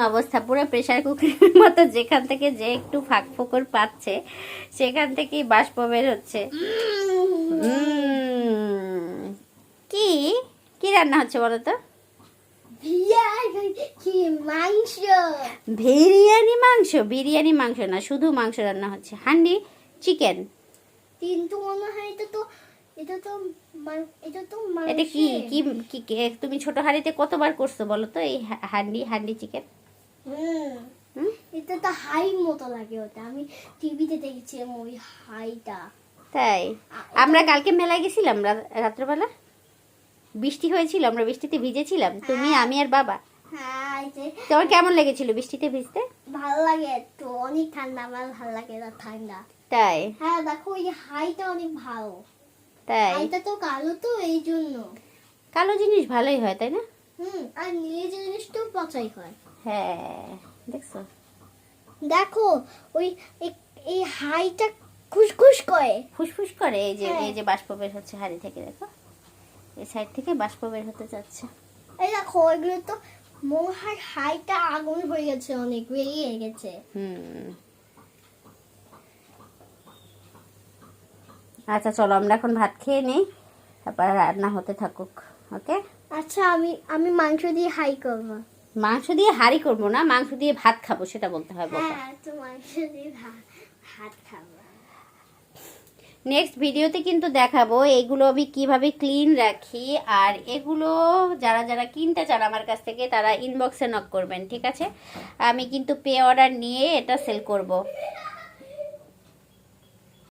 অবস্থা পুরো প্রেসার কুকারের মতো, যেখান থেকে যে একটু ফাঁক ফোকর পাচ্ছে সেখান থেকেই বাষ্প বের হচ্ছে। কি কি রান্না হচ্ছে বলো তো? মাংস। বিরিয়ানি মাংস? বিরিয়ানি মাংস না, শুধু মাংস রান্না হচ্ছে, হান্ডি চিকেন। কিন্তু মনে হয় এটা তো এটা তো এটা কি কি কি তুমি ছোট হাঁড়িতে কতবার করছো বলো তো এই হান্ডি চিকেন? এটা তো হাই মতো লাগে, ওটা আমি টিভিতে দেখেছিলাম ওই হাইটা। তাই? আমরা কালকে মেলায় গেছিলাম রাত্রেবেলা, বৃষ্টি হয়েছিল, আমরা বৃষ্টিতে ভিজেছিলাম, তুমি আমি আর বাবা। হ্যাঁ, তোমার কেমন লেগেছিল বৃষ্টিতে ভিজতে? ভালো লাগে, তো অনেক ঠান্ডা, আমার ভালো লাগে না ঠান্ডা। তাই? হ্যাঁ দেখো ওই হাইটা অনেক ভালো। তাই? হাইটা তো কালো, তো এই জন্য। কালো জিনিস ভালোই হয় তাই না? আর নীল জিনিস তো পচাই হয়। হ্যাঁ দেখছো? দেখো ওই এই হাইটা খুশখুশ করে, ফুসফুস করে, এই যে হ্যাঁ। এই যে বাষ্প বের হচ্ছে হাঁড়ি থেকে, দেখো এই সাইড থেকে বাষ্প বের হতে যাচ্ছে। এই দেখো এগুলো তো মনে হয় হাইটা আগুন হয়ে গেছে, অনেক বেরিয়ে গেছে। আচ্ছা চলো আমরা এখন ভাত খেয়ে নিই, তারপর রান্না হতে থাকুক। ওকে। আচ্ছা আমি মাংস দিয়ে হাই করবো। মাংস দিয়ে হাঁড়ি করবো না, মাংস দিয়ে ভাত খাবো সেটা বলতে হয়। হ্যাঁ তো মাংস দিয়ে ভাত খাবো। নেক্সট ভিডিওতে কিন্তু দেখাবো এগুলো আমি কিভাবে ক্লিন রাখি। আর এগুলো যারা যারা কিনতে চান আমার কাছ থেকে তারা ইনবক্সে নক করবেন, ঠিক আছে? আমি কিন্তু পে অর্ডার নিয়ে এটা সেল করব।